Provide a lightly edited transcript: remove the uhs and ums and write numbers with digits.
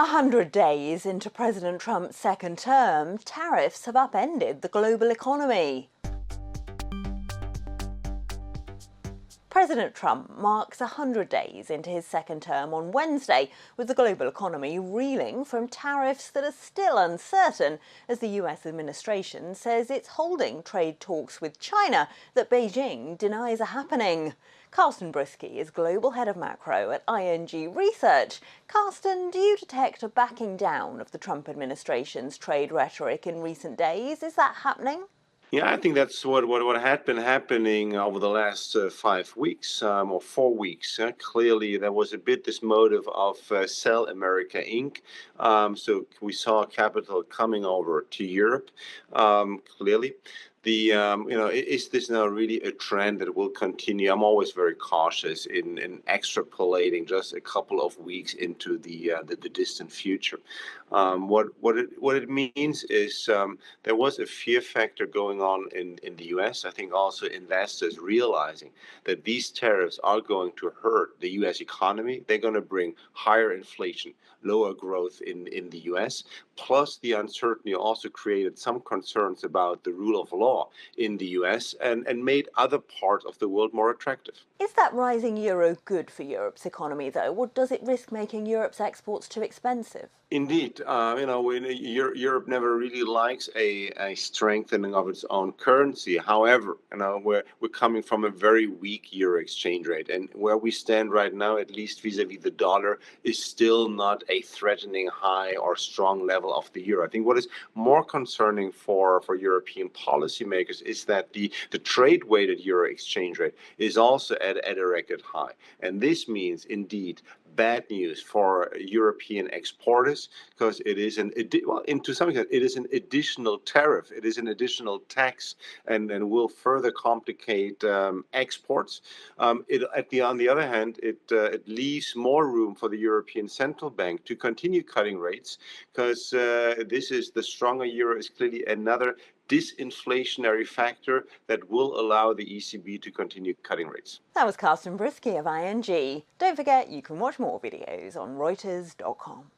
100 days into President Trump's second term, tariffs have upended the global economy. President Trump marks 100 days into his second term on Wednesday, with the global economy reeling from tariffs that are still uncertain, as the US administration says it's holding trade talks with China that Beijing denies are happening. Carsten Brzeski is Global Head of Macro at ING Research. Carsten, do you detect a backing down of the Trump administration's trade rhetoric in recent days? Is that happening? Yeah, I think that's what had been happening over the last 5 weeks or 4 weeks. Clearly, there was a bit this motive of sell America Inc. So we saw capital coming over to Europe. Clearly, is this now really a trend that will continue? I'm always very cautious in extrapolating just a couple of weeks into the distant future. What it means is there was a fear factor going on in the US. I think also investors realizing that these tariffs are going to hurt the US economy. They're going to bring higher inflation, lower growth in the US. Plus, the uncertainty also created some concerns about the rule of law in the US and made other parts of the world more attractive. Is that rising euro good for Europe's economy, though, or does it risk making Europe's exports too expensive? Indeed, Europe never really likes a strengthening of its own currency. However, we're coming from a very weak euro exchange rate, and where we stand right now, at least vis-a-vis the dollar, is still not a threatening high or strong level of the euro. I think what is more concerning for European policymakers is that the trade-weighted euro exchange rate is also at a record high, and this means indeed bad news for European exporters, because it is to some extent, it is an additional tariff, it is an additional tax, and will further complicate exports. On the other hand, it leaves more room for the European Central Bank to continue cutting rates, because the stronger euro is clearly another disinflationary factor that will allow the ECB to continue cutting rates. That was Carsten Brzeski of ING. Don't forget, you can watch more videos on Reuters.com.